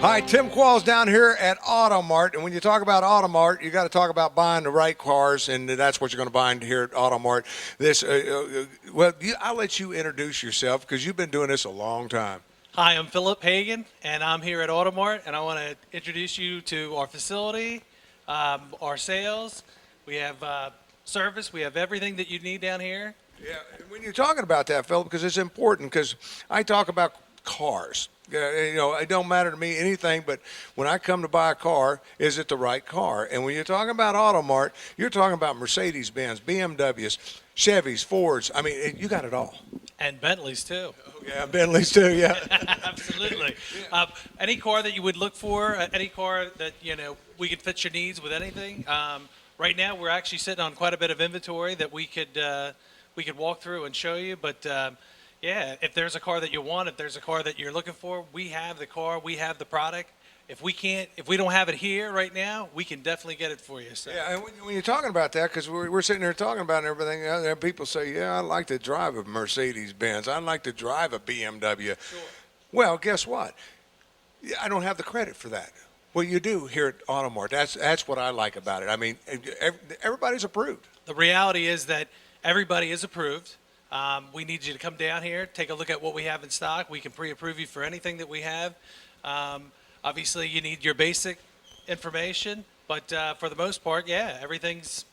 Hi, Tim Qualls down here at Automart, and when you talk about Automart, you got to talk about buying the right cars, and that's what you're going to find here at Automart. I'll let you introduce yourself because you've been doing this a long time. Hi, I'm Philip Hagan, and I'm here at Automart, and I want to introduce you to our facility, our sales. We have service. We have everything that you need down here. Yeah, and when you're talking about that, Philip, because it's important, because I talk about cars. It don't matter to me anything, but when I come to buy a car, is it the right car? And when you're talking about Automart, you're talking about Mercedes-Benz, BMWs, Chevys, Fords. I mean, you got it all. And Bentleys, too. Oh, yeah, Bentleys, too, yeah. Absolutely. Any car that you would look for, any car that, we could fit your needs with anything. Right now, we're actually sitting on quite a bit of inventory that we could walk through and show you, but yeah, if there's a car that you want, if there's a car that you're looking for, we have the car, we have the product. If we don't have it here right now, we can definitely get it for you. So. Yeah, and when you're talking about that, because we're sitting there talking about everything, there people say, yeah, I'd like to drive a Mercedes-Benz. I'd like to drive a BMW. Sure. Well, guess what? I don't have the credit for that. Well, you do here at Automart. That's what I like about it. I mean, everybody's approved. The reality is that everybody is approved. We need you to come down here, take a look at what we have in stock. We can pre-approve you for anything that we have. Obviously, you need your basic information, but for the most part, yeah, everything's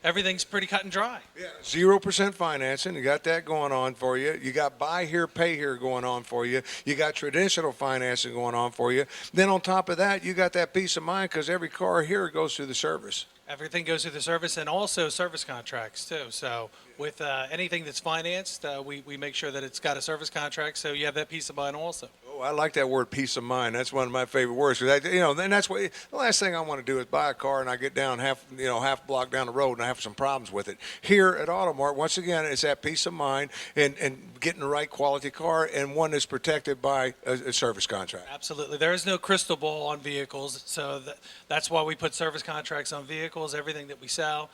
pretty cut and dry. Yeah, 0% financing. You got that going on for you. You got buy here, pay here going on for you. You got traditional financing going on for you. Then on top of that, you got that peace of mind because every car here goes through the service. Everything goes through the service and also service contracts too. So with anything that's financed, we make sure that it's got a service contract, so you have that peace of mind also. Oh, I like that word, peace of mind. That's one of my favorite words. Then that's what the last thing I want to do is buy a car and I get down half block down the road and I have some problems with it. Here at Automart, once again, it's that peace of mind and getting the right quality car and one that's protected by a service contract. Absolutely. There is no crystal ball on vehicles, so that's why we put service contracts on vehicles, everything that we sell,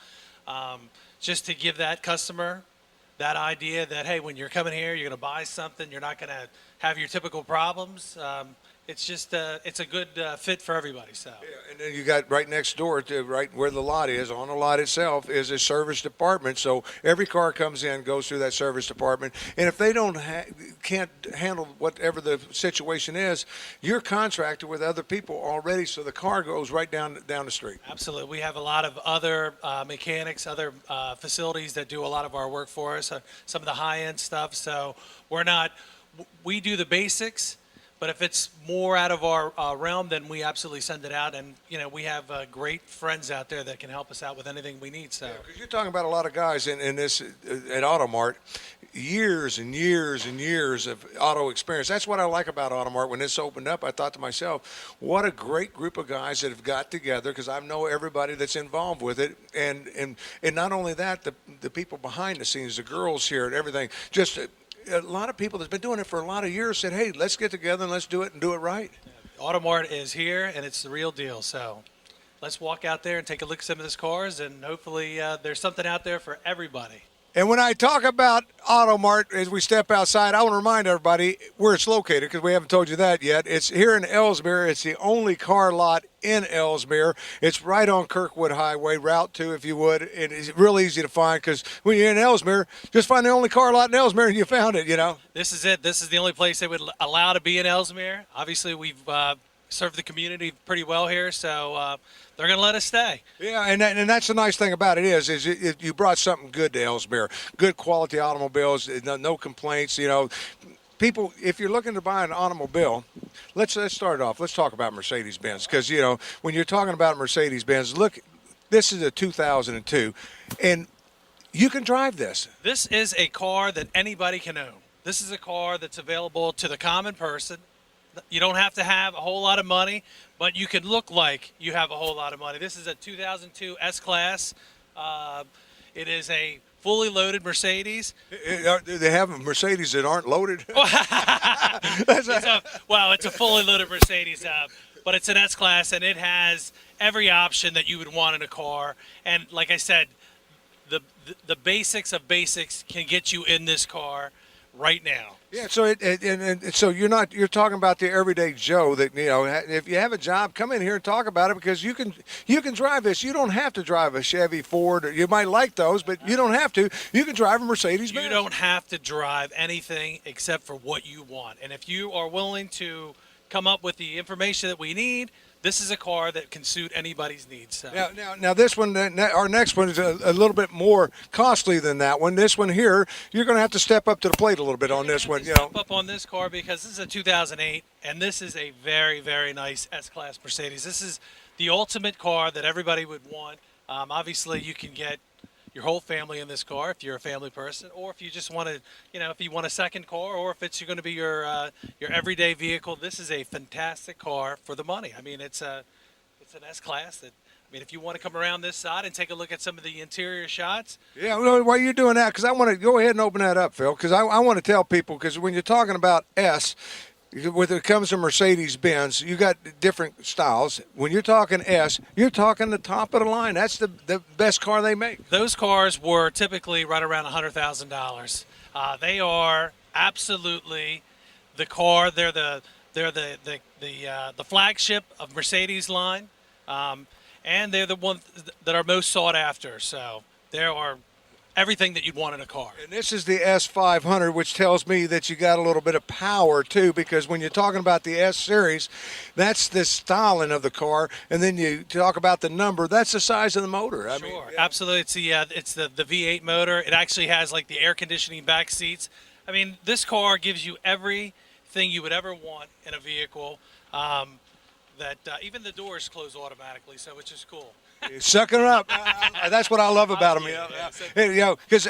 just to give that customer that idea that, hey, when you're coming here, you're going to buy something, you're not going to have your typical problems. It's just it's a good fit for everybody. So. Yeah, and then you got right next door to right where the lot is, on the lot itself, is a service department. So every car comes in, goes through that service department, and if they can't handle whatever the situation is, you're contracted with other people already, so the car goes right down the street. Absolutely. We have a lot of other mechanics, other facilities that do a lot of our work for us, some of the high-end stuff. So we do the basics. But if it's more out of our realm, then we absolutely send it out. And, we have great friends out there that can help us out with anything we need. So, because you're talking about a lot of guys in this at Automart, years and years and years of auto experience. That's what I like about Automart. When this opened up, I thought to myself, what a great group of guys that have got together, because I know everybody that's involved with it. And not only that, the people behind the scenes, the girls here and everything, just a lot of people that's been doing it for a lot of years said, hey, let's get together and let's do it and do it right. Automart is here, and it's the real deal. So let's walk out there and take a look at some of these cars, and hopefully there's something out there for everybody. And when I talk about Automart, as we step outside, I want to remind everybody where it's located, because we haven't told you that yet. It's here in Ellesmere. It's the only car lot in Ellesmere. It's right on Kirkwood Highway, Route 2, if you would. And it's real easy to find, because when you're in Ellesmere, just find the only car lot in Ellesmere and you found it, This is it. This is the only place they would allow to be in Ellesmere. Obviously, we've served the community pretty well here, so they're going to let us stay. Yeah, and that's the nice thing about it is you brought something good to Ellesmere. Good quality automobiles, no complaints, People, if you're looking to buy an automobile, let's start it off. Let's talk about Mercedes-Benz, because, when you're talking about Mercedes-Benz, look, this is a 2002, and you can drive this. This is a car that anybody can own. This is a car that's available to the common person. You don't have to have a whole lot of money, but you can look like you have a whole lot of money. This is a 2002 S-Class. It is a fully loaded Mercedes. Do they have Mercedes that aren't loaded? It's a fully loaded Mercedes, but it's an S-Class, and it has every option that you would want in a car. And like I said, the basics of basics can get you in this car right now. Yeah, so and so you're talking about the everyday Joe that if you have a job, come in here and talk about it because you can drive this. You don't have to drive a Chevy, Ford. Or you might like those, but you don't have to. You can drive a Mercedes Benz. You don't have to drive anything except for what you want. And if you are willing to come up with the information that we need, this is a car that can suit anybody's needs. So. Now, this one, our next one is a little bit more costly than that one. This one here, you're going to have to step up to the plate a little bit on this one. Step up on this car because this is a 2008, and this is a very, very nice S-Class Mercedes. This is the ultimate car that everybody would want. Obviously, you can get your whole family in this car if you're a family person, or if you just want to, if you want a second car, or if it's going to be your everyday vehicle. This is a fantastic car for the money. I mean, it's an S-Class that. I mean, if you want to come around this side and take a look at some of the interior shots. Yeah, while you're doing that, because I want to go ahead and open that up, Phil, because I want to tell people, because when you're talking about S, when it comes to Mercedes-Benz, you got different styles. When you're talking S, you're talking the top of the line. That's the best car they make. Those cars were typically right around $100,000. They are absolutely the car. They're the flagship of Mercedes line, and they're the ones that are most sought after. So there are everything that you'd want in a car. And this is the S500, which tells me that you got a little bit of power too, because when you're talking about the S series, that's the styling of the car, and then you talk about the number, that's the size of the motor. I mean, absolutely. It's the V8 motor. It actually has like the air conditioning back seats. I mean, this car gives you everything you would ever want in a vehicle. Even the doors close automatically, so it's just cool. Sucking it up. That's what I love about them. Because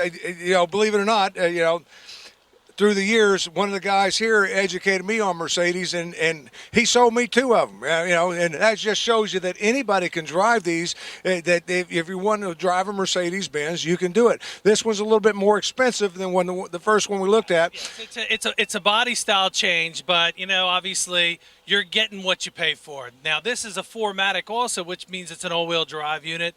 believe it or not, through the years, one of the guys here educated me on Mercedes, and he sold me two of them. And that just shows you that anybody can drive these. That if you want to drive a Mercedes Benz, you can do it. This one's a little bit more expensive than the first one we looked at. It's a body style change, but obviously you're getting what you pay for. Now this is a 4MATIC also, which means it's an all-wheel drive unit.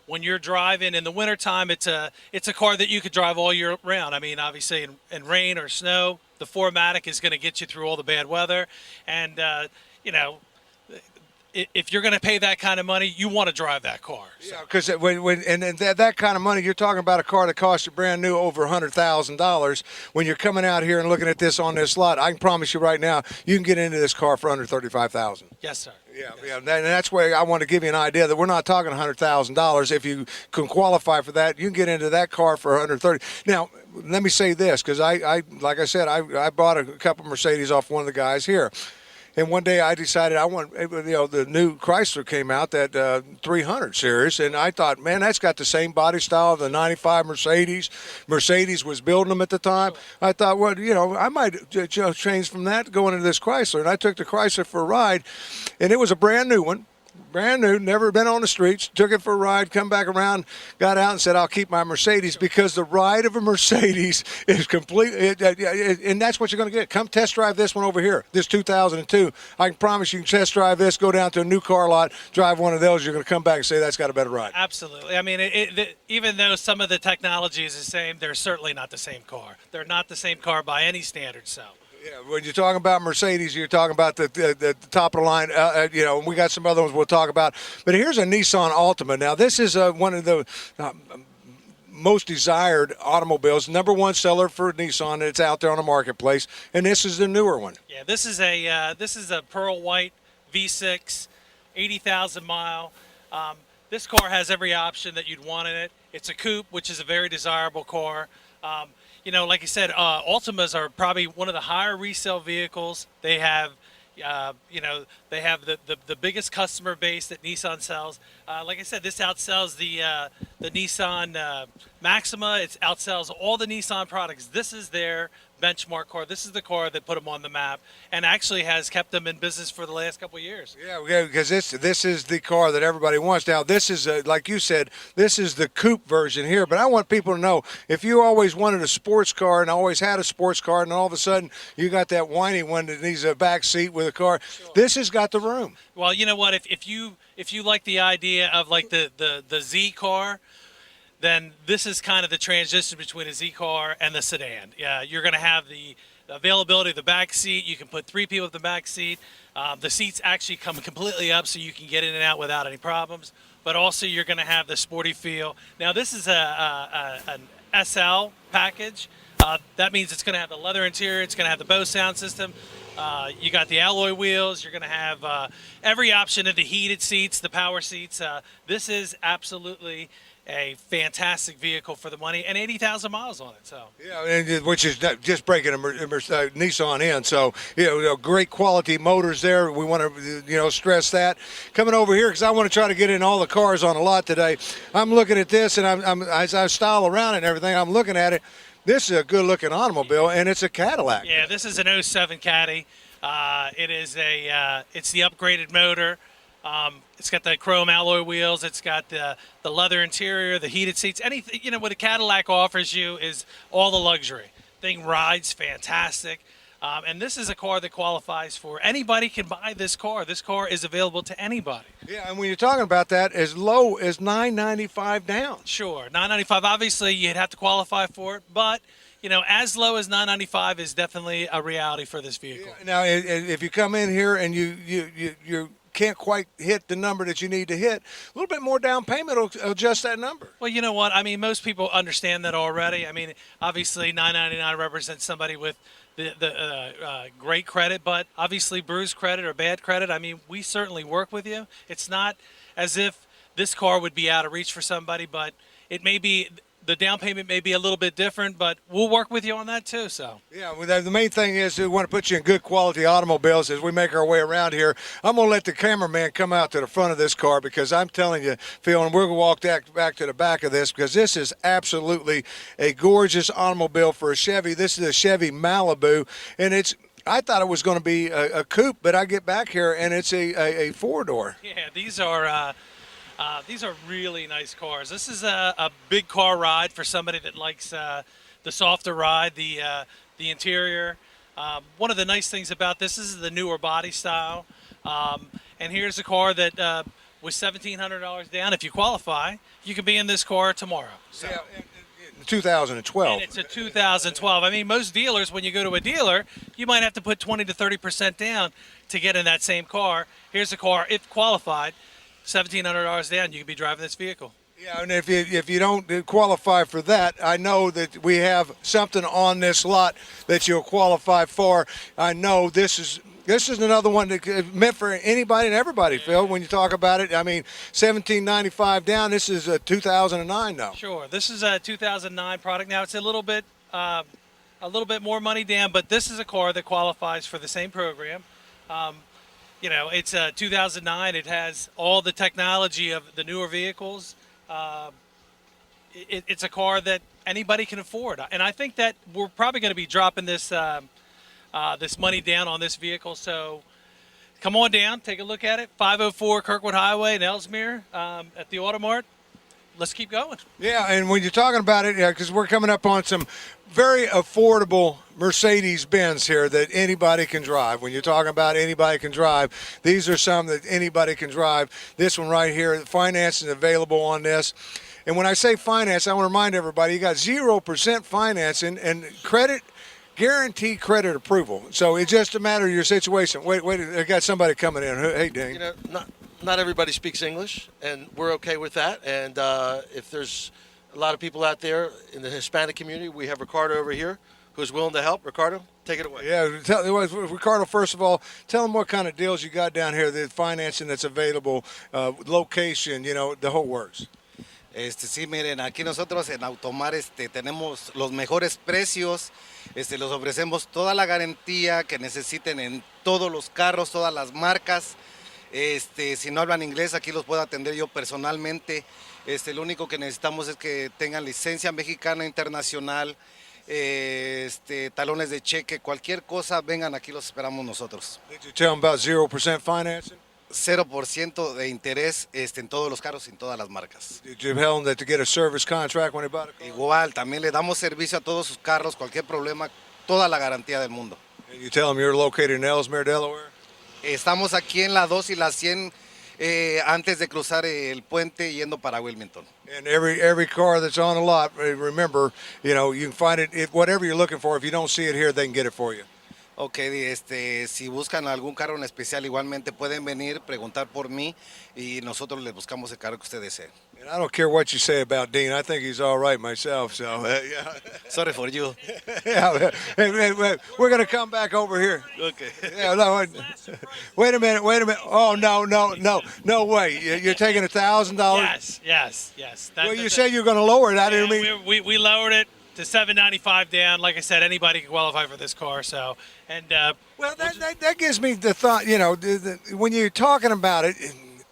When you're driving in the wintertime, it's a car that you could drive all year round. I mean, obviously in rain or snow, the 4MATIC is going to get you through all the bad weather. And, if you're going to pay that kind of money, you want to drive that car. So. Yeah, because that kind of money, you're talking about a car that costs you brand new over $100,000. When you're coming out here and looking at this on this lot, I can promise you right now, you can get into this car for under $35,000. Yes, sir. Yeah, and that's where I want to give you an idea that we're not talking $100,000. If you can qualify for that, you can get into that car for $130,000. Now, let me say this, because I like I said, I bought a couple Mercedes off one of the guys here. And one day I decided I want, the new Chrysler came out, that 300 series, and I thought, man, that's got the same body style of the 95 Mercedes. Mercedes was building them at the time. I thought, well, I might change from that going into this Chrysler. And I took the Chrysler for a ride, and it was a brand new one. Brand new, never been on the streets, took it for a ride, come back around, got out and said, I'll keep my Mercedes, because the ride of a Mercedes is completely, and that's what you're going to get. Come test drive this one over here, this 2002. I can promise you can test drive this, go down to a new car lot, drive one of those, you're going to come back and say that's got a better ride. Absolutely. I mean, even though some of the technology is the same, they're certainly not the same car. They're not the same car by any standard, so. Yeah, when you're talking about Mercedes, you're talking about the top of the line. And we got some other ones we'll talk about. But here's a Nissan Altima. Now, this is one of the most desired automobiles, number one seller for Nissan that's out there on the marketplace. And this is the newer one. Yeah, this is a pearl white V6, 80,000 mile. This car has every option that you'd want in it. It's a coupe, which is a very desirable car. Like I said, Altimas are probably one of the higher resale vehicles. They have, they have the biggest customer base that Nissan sells. Like I said, this outsells the Nissan Maxima. It outsells all the Nissan products. This is their benchmark car. This is the car that put them on the map and actually has kept them in business for the last couple of years. Yeah, because this is the car that everybody wants. Now, this is, like you said, this is the coupe version here. But I want people to know, if you always wanted a sports car and always had a sports car, and all of a sudden you got that whiny one that needs a back seat with a car, sure. This has got the room. Well, you know what? If you like the idea of like the Z car, then this is kind of the transition between a Z car and the sedan. Yeah, you're going to have the availability of the back seat. You can put 3 people in the back seat. The seats actually come completely up so you can get in and out without any problems. But also you're going to have the sporty feel. Now this is an SL package. That means it's going to have the leather interior. It's going to have the Bose sound system. You got the alloy wheels. You're going to have every option of the heated seats, the power seats. This is absolutely a fantastic vehicle for the money, and 80,000 miles on it. So yeah, and which is just breaking a Nissan in. So great quality motors there. We want to stress that. Coming over here because I want to try to get in all the cars on the lot today. I'm looking at this, and I'm as I style around it and everything. I'm looking at it. This is a good-looking automobile, and it's a Cadillac. Yeah, this is an '07 Caddy. It's the upgraded motor. It's got the chrome alloy wheels. It's got the leather interior, the heated seats. Anything what a Cadillac offers you is all the luxury. Thing rides fantastic, and this is a car that qualifies for anybody can buy this car. This car is available to anybody. Yeah, and when you're talking about that, as low as $995 down. Sure, $995. Obviously, you'd have to qualify for it, but as low as $995 is definitely a reality for this vehicle. Yeah, now, if you come in here and you can't quite hit the number that you need to hit, a little bit more down payment will adjust that number. Well, you know what? I mean, most people understand that already. I mean, obviously, $999 represents somebody with the great credit, but obviously bruised credit or bad credit. I mean, we certainly work with you. It's not as if this car would be out of reach for somebody, but it may be. The down payment may be a little bit different, but we'll work with you on that too. So yeah, well, the main thing is we want to put you in good quality automobiles as we make our way around here. I'm going to let the cameraman come out to the front of this car because I'm telling you, Phil, and we're going to walk back to the back of this because this is absolutely a gorgeous automobile for a Chevy. This is a Chevy Malibu, and I thought it was going to be a coupe, but I get back here and it's a 4-door. Yeah, these are really nice cars. This is a big car ride for somebody that likes the softer ride, the interior. One of the nice things about this is the newer body style. And here's a car that with $1,700 down, if you qualify, you can be in this car tomorrow. So. Yeah, 2012. And it's a 2012. I mean, most dealers, when you go to a dealer, you might have to put 20 to 30% down to get in that same car. Here's a car, if qualified, $1,700 down, you could be driving this vehicle. Yeah, and if you don't qualify for that, I know that we have something on this lot that you'll qualify for. I know this is another one that meant for anybody and everybody, Phil. When you talk about it, I mean, $1,795 down. This is a 2009 though. Sure, this is a 2009 product. Now it's a little bit more money down, but this is a car that qualifies for the same program. It's a 2009. It has all the technology of the newer vehicles. It's a car that anybody can afford. And I think that we're probably going to be dropping this money down on this vehicle. So come on down, take a look at it. 504 Kirkwood Highway in Ellesmere at the Automart. Let's keep going. Yeah, and when you're talking about it, because we're coming up on some very affordable Mercedes-Benz here that anybody can drive. When you're talking about anybody can drive, these are some that anybody can drive. This one right here, the financing is available on this. And when I say finance, I want to remind everybody, you got 0% financing and guaranteed credit approval. So it's just a matter of your situation. Wait, I got somebody coming in. Hey, Dane. Not everybody speaks English, and we're okay with that. And if there's a lot of people out there in the Hispanic community, we have Ricardo over here who's willing to help. Ricardo, take it away. Yeah, Ricardo, first of all, tell them what kind of deals you got down here, the financing that's available, location, the whole works. Sí, miren, aquí nosotros en Automart tenemos los mejores precios, les ofrecemos toda la garantía que necesiten en todos los carros, todas las marcas. Si no hablan inglés, aquí los puedo atender yo personalmente. Lo único que necesitamos es que tengan licencia mexicana internacional, talones de cheque, cualquier cosa, vengan, aquí los esperamos nosotros. Did you tell them about 0% financing? 0% de interés en todos los carros y en todas las marcas. Did you tell them that to get a service contract when they bought a car? Igual, también le damos servicio a todos sus carros, cualquier problema, toda la garantía del mundo. And you tell them you're located in Ellesmere, Delaware? Estamos aquí en la 2 y la 100 antes de cruzar el puente yendo para Wilmington. And every car that's on the lot, remember, you can find it, whatever you're looking for. If you don't see it here, they can get it for you. Ok, si buscan algún carro en especial, igualmente pueden venir, preguntar por mí y nosotros les buscamos el carro que ustedes deseen. And I don't care what you say about Dean. I think he's all right myself. So, yeah. Sorry for you. Yeah, we're going to come back over here. Okay. Yeah, no, wait a minute. Oh, no way. You're taking $1,000? Yes. Well, you said you were going to lower it. I didn't mean. we lowered it to $795 down. Like I said, anybody can qualify for this car. So, and Well, that gives me the thought, when you're talking about it,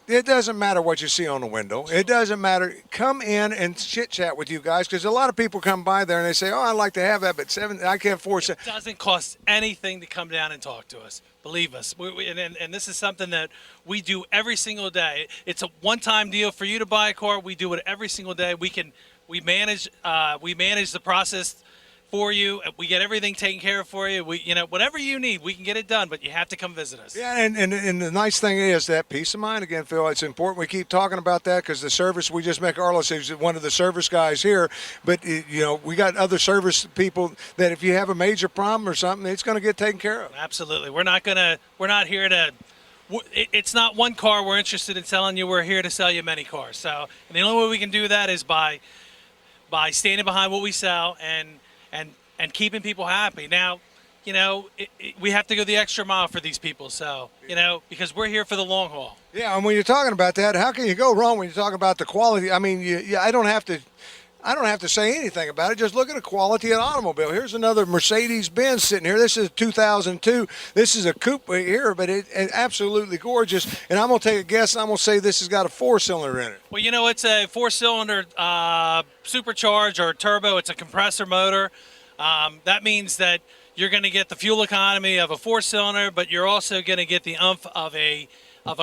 it doesn't matter what you see on the window. It doesn't matter. Come in and chit-chat with you guys, because a lot of people come by there and they say, oh, I'd like to have that, but I can't afford it. It doesn't cost anything to come down and talk to us. Believe us. And this is something that we do every single day. It's a one-time deal for you to buy a car. We do it every single day. We manage the process for you. We get everything taken care of for you. Whatever you need, we can get it done, but you have to come visit us. Yeah, and the nice thing is that peace of mind again, Phil. It's important we keep talking about that, because the service, we just met Carlos, who's one of the service guys here, but we got other service people that if you have a major problem or something, it's going to get taken care of. Absolutely. We're not here to. It's not one car we're interested in selling you. We're here to sell you many cars. So, and the only way we can do that is by standing behind what we sell and keeping people happy. Now, we have to go the extra mile for these people. So, because we're here for the long haul. Yeah, and when you're talking about that, how can you go wrong when you're talking about the quality? I mean, I don't have to say anything about it. Just look at the quality of the automobile. Here's another Mercedes-Benz sitting here. This is 2002. This is a coupe here, but it's absolutely gorgeous. And I'm going to take a guess. I'm going to say this has got a 4-cylinder in it. Well, it's a 4-cylinder supercharged or turbo. It's a compressor motor. That means that you're going to get the fuel economy of a 4-cylinder, but you're also going to get the oomph of a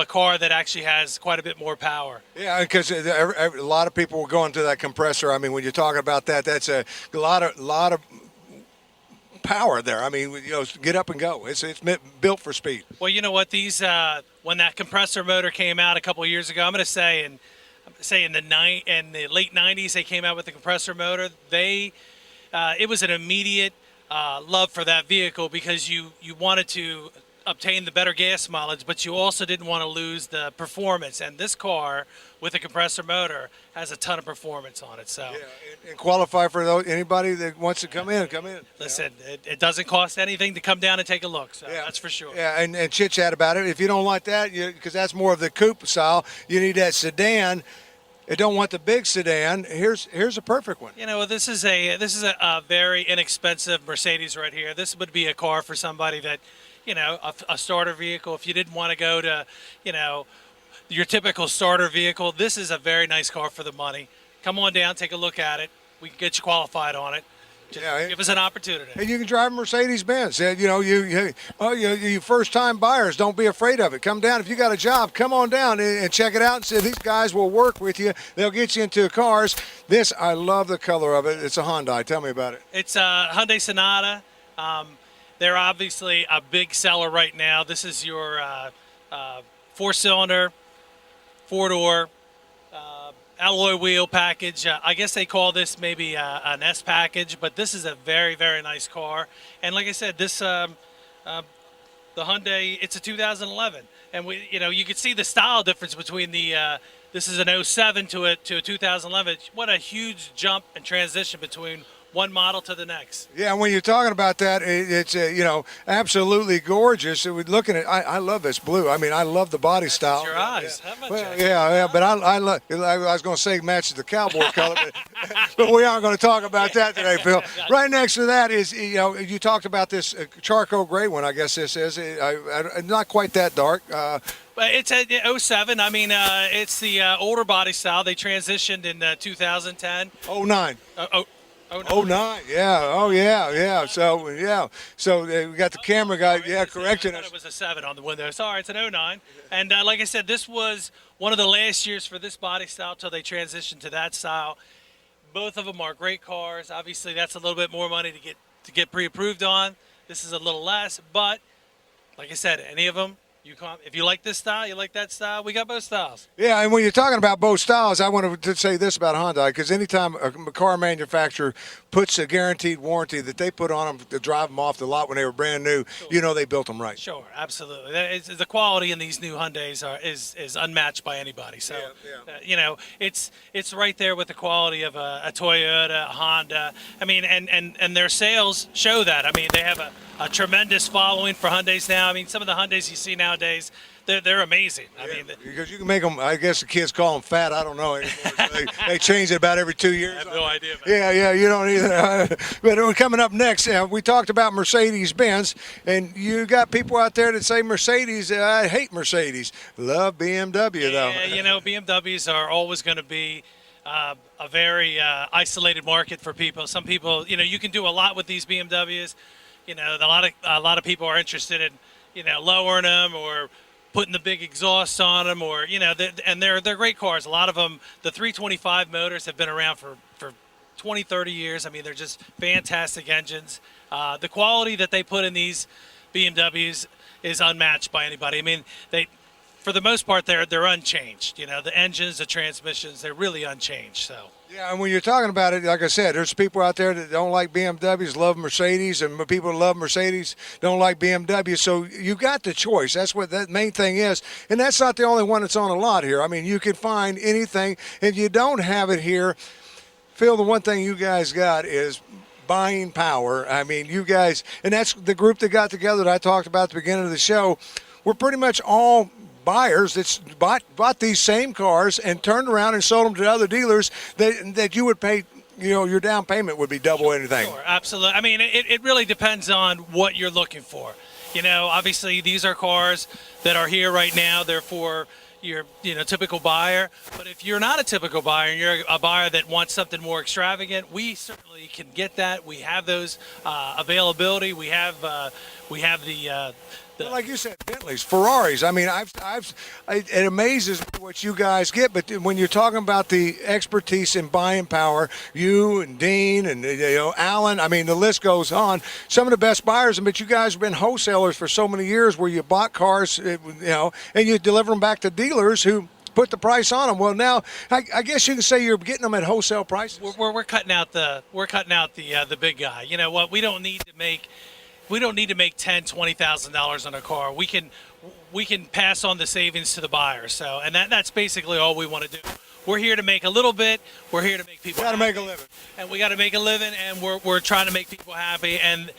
car that actually has quite a bit more power. Yeah, because a lot of people were going to that compressor. I mean, when you're talking about that, that's a lot of power there. I mean, get up and go. It's built for speed. Well, you know what? These when that compressor motor came out a couple of years ago, I'm going to say in the late 90s they came out with the compressor motor. It was an immediate love for that vehicle, because you wanted to obtain the better gas mileage, but you also didn't want to lose the performance. And this car with a compressor motor has a ton of performance on it. So, yeah, and qualify for anybody that wants to come in. Listen, it doesn't cost anything to come down and take a look. So yeah, that's for sure. Yeah, and chit chat about it. If you don't like that, because that's more of the coupe style, you need that sedan. You don't want the big sedan. Here's a perfect one. This is a very inexpensive Mercedes right here. This would be a car for somebody that, a starter vehicle. If you didn't want to go to, your typical starter vehicle, this is a very nice car for the money. Come on down, take a look at it. We can get you qualified on it. Just give us an opportunity. And you can drive a Mercedes-Benz. You first-time buyers, don't be afraid of it. Come down. If you got a job, come on down and check it out and see. These guys will work with you. They'll get you into cars. I love the color of it. It's a Hyundai. Tell me about it. It's a Hyundai Sonata. They're obviously a big seller right now. This is your 4-cylinder, 4-door, alloy wheel package. I guess they call this maybe an S package, but this is a very, very nice car. And like I said, this the Hyundai, it's a 2011, and you can see the style difference between this is an 07 to a 2011. What a huge jump and transition between one model to the next. Yeah, when you're talking about that, it's absolutely gorgeous. Looking at, I love this blue. I mean, I love the body style. Your eyes. How much? Well, yeah, but I was going to say matches the cowboy color, but we aren't going to talk about that today, Phil. Right next to that is, you talked about this charcoal gray one. I guess this is not quite that dark. But it's a 07. I mean, it's the older body style. They transitioned in 2010. 09. Oh, 09. Yeah. Oh, yeah. So, we got the camera guy, correcting us. It was a 7 on the window. Sorry, it's an 09. And like I said, this was one of the last years for this body style till they transitioned to that style. Both of them are great cars. Obviously, that's a little bit more money to get pre-approved on. This is a little less, but like I said, any of them, If you like this style, you like that style, we got both styles. Yeah, and when you're talking about both styles, I want to say this about Hyundai, because anytime a car manufacturer puts a guaranteed warranty that they put on them to drive them off the lot when they were brand new, you know they built them right. Sure, absolutely. The quality in these new Hyundais is unmatched by anybody. So, you know, it's right there with the quality of a Toyota, a Honda. I mean, and their sales show that. I mean, they have a tremendous following for Hyundais now. I mean, some of the Hyundais you see nowadays, they're amazing. I mean, because you can make them. I guess the kids call them fat. I don't know anymore. They change it about every 2 years. I have no idea. Yeah, you don't either. But coming up next, we talked about Mercedes-Benz, and you got people out there that say Mercedes. I hate Mercedes. Love BMW though. Yeah, you know, BMWs are always going to be a very isolated market for people. Some people, you know, you can do a lot with these BMWs. You know, a lot of people are interested in, you know, lowering them or putting the big exhausts on them, or, you know, and they're great cars. A lot of them, the 325 motors have been around for 20, 30 years. I mean, they're just fantastic engines. The quality that they put in these BMWs is unmatched by anybody. I mean, for the most part, they're unchanged. You know, the engines, the transmissions, they're really unchanged. So. Yeah, and when you're talking about it, like I said, there's people out there that don't like BMWs, love Mercedes, and people that love Mercedes don't like BMW. So you got the choice. That's what that main thing is. And that's not the only one that's on a lot here. I mean, you can find anything. If you don't have it here, Phil, the one thing you guys got is buying power. I mean, you guys, and that's the group that got together that I talked about at the beginning of the show. We're pretty much all buyers that's bought these same cars and turned around and sold them to other dealers that you would pay, you know, your down payment would be double anything. Sure, absolutely. I mean, it really depends on what you're looking for. You know, obviously these are cars that are here right now. They're for your, you know, typical buyer. But if you're not a typical buyer and you're a buyer that wants something more extravagant, we certainly can get that. We have those availability. We have the Well, like you said, Bentleys, Ferraris. I mean, it amazes me what you guys get. But when you're talking about the expertise in buying power, you and Dean and, you know, Alan, I mean, the list goes on. Some of the best buyers, but you guys have been wholesalers for so many years where you bought cars, you know, and you deliver them back to dealers who put the price on them. Well, now I guess you can say you're getting them at wholesale prices. We're cutting out the big guy. You know what? We don't need to make $10,000-$20,000 on a car. We can pass on the savings to the buyer. So, and that's basically all we want to do. We're here to make a little bit. We're here to make people. Got to make a living. And we got to make a living, and we're trying to make people happy. And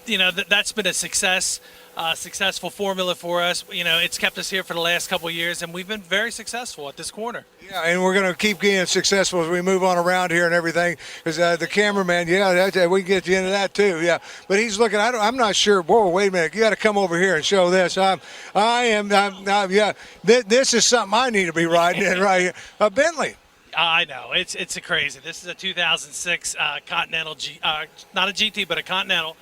you know that's been a successful formula for us. You know, it's kept us here for the last couple of years, and we've been very successful at this corner. Yeah, and we're going to keep getting successful as we move on around here and everything. Because the cameraman, we can get you into that too. Yeah, but he's looking. I'm not sure. Whoa, wait a minute. You got to come over here and show this. Yeah. This is something I need to be riding in right here. A Bentley. I know it's a crazy. This is a 2006 Continental not a GT, but a Continental.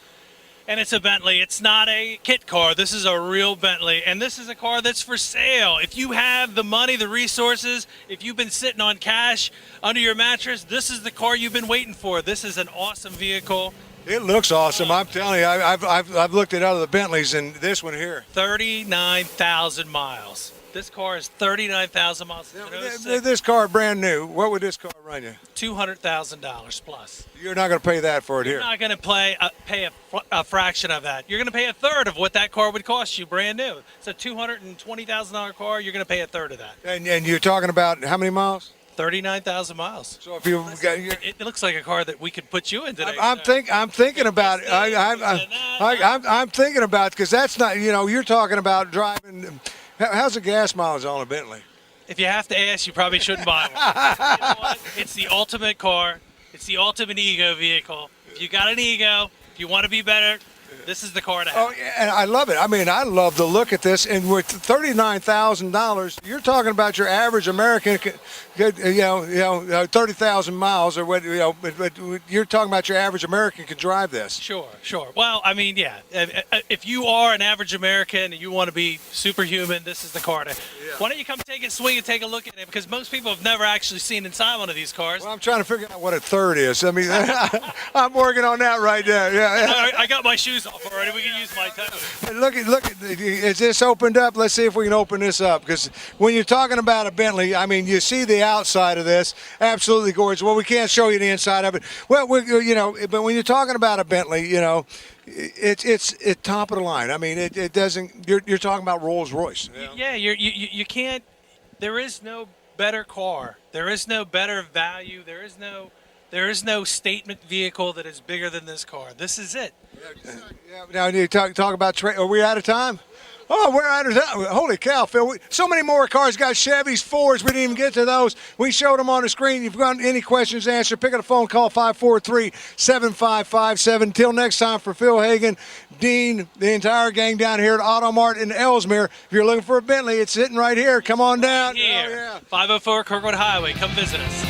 And it's a Bentley. It's not a kit car. This is a real Bentley. And this is a car that's for sale. If you have the money, the resources, if you've been sitting on cash under your mattress, this is the car you've been waiting for. This is an awesome vehicle. It looks awesome. I'm telling you, I've looked at other Bentleys, and this one here. 39,000 miles. This car is 39,000 miles. This car brand new. What would this car run you? $200,000 plus. You're not going to pay that for it here. You're not going to pay a fraction of that. You're going to pay a third of what that car would cost you brand new. It's a $220,000 car. You're going to pay a third of that. And you're talking about how many miles? 39,000 miles. So if you got, it looks like a car that we could put you in today. I'm thinking about it. I'm thinking about it because that's not, you know, you're talking about driving. How's the gas mileage on a Bentley? If you have to ask, you probably shouldn't buy one. You know what? It's the ultimate car. It's the ultimate ego vehicle. If you got an ego, if you want to be better, this is the car to have. Oh, yeah, and I love it. I mean, I love the look at this. And with $39,000, you're talking about your average American, 30,000 miles or what, but you're talking about your average American could drive this. Sure. Well, I mean, yeah. If you are an average American and you want to be superhuman, this is the car to. Yeah. Why don't you come take a swing and take a look at it? Because most people have never actually seen inside one of these cars. Well, I'm trying to figure out what a third is. I mean, I'm working on that right now. Yeah. I got my shoes on. off already. We can use my toes. Look at, is this opened up? Let's see if we can open this up. Because when you're talking about a Bentley, I mean, you see the outside of this, absolutely gorgeous. Well, we can't show you the inside of it. Well, but when you're talking about a Bentley, it's top of the line. I mean, it doesn't. You're talking about Rolls Royce. Yeah, you can't. There is no better car. There is no better value. There is no statement vehicle that is bigger than this car. This is it. Yeah, now you talk about are we out of time? Oh, we're out of time. Holy cow, Phil. So many more cars. Got Chevys, Fords. We didn't even get to those. We showed them on the screen. If you've got any questions to answer, pick up the phone, call 543-7557. Until next time, for Phil Hagan, Dean, the entire gang down here at Automart in Ellesmere. If you're looking for a Bentley, it's sitting right here. Come on down. Here, Oh, yeah. 504 Kirkwood Highway. Come visit us.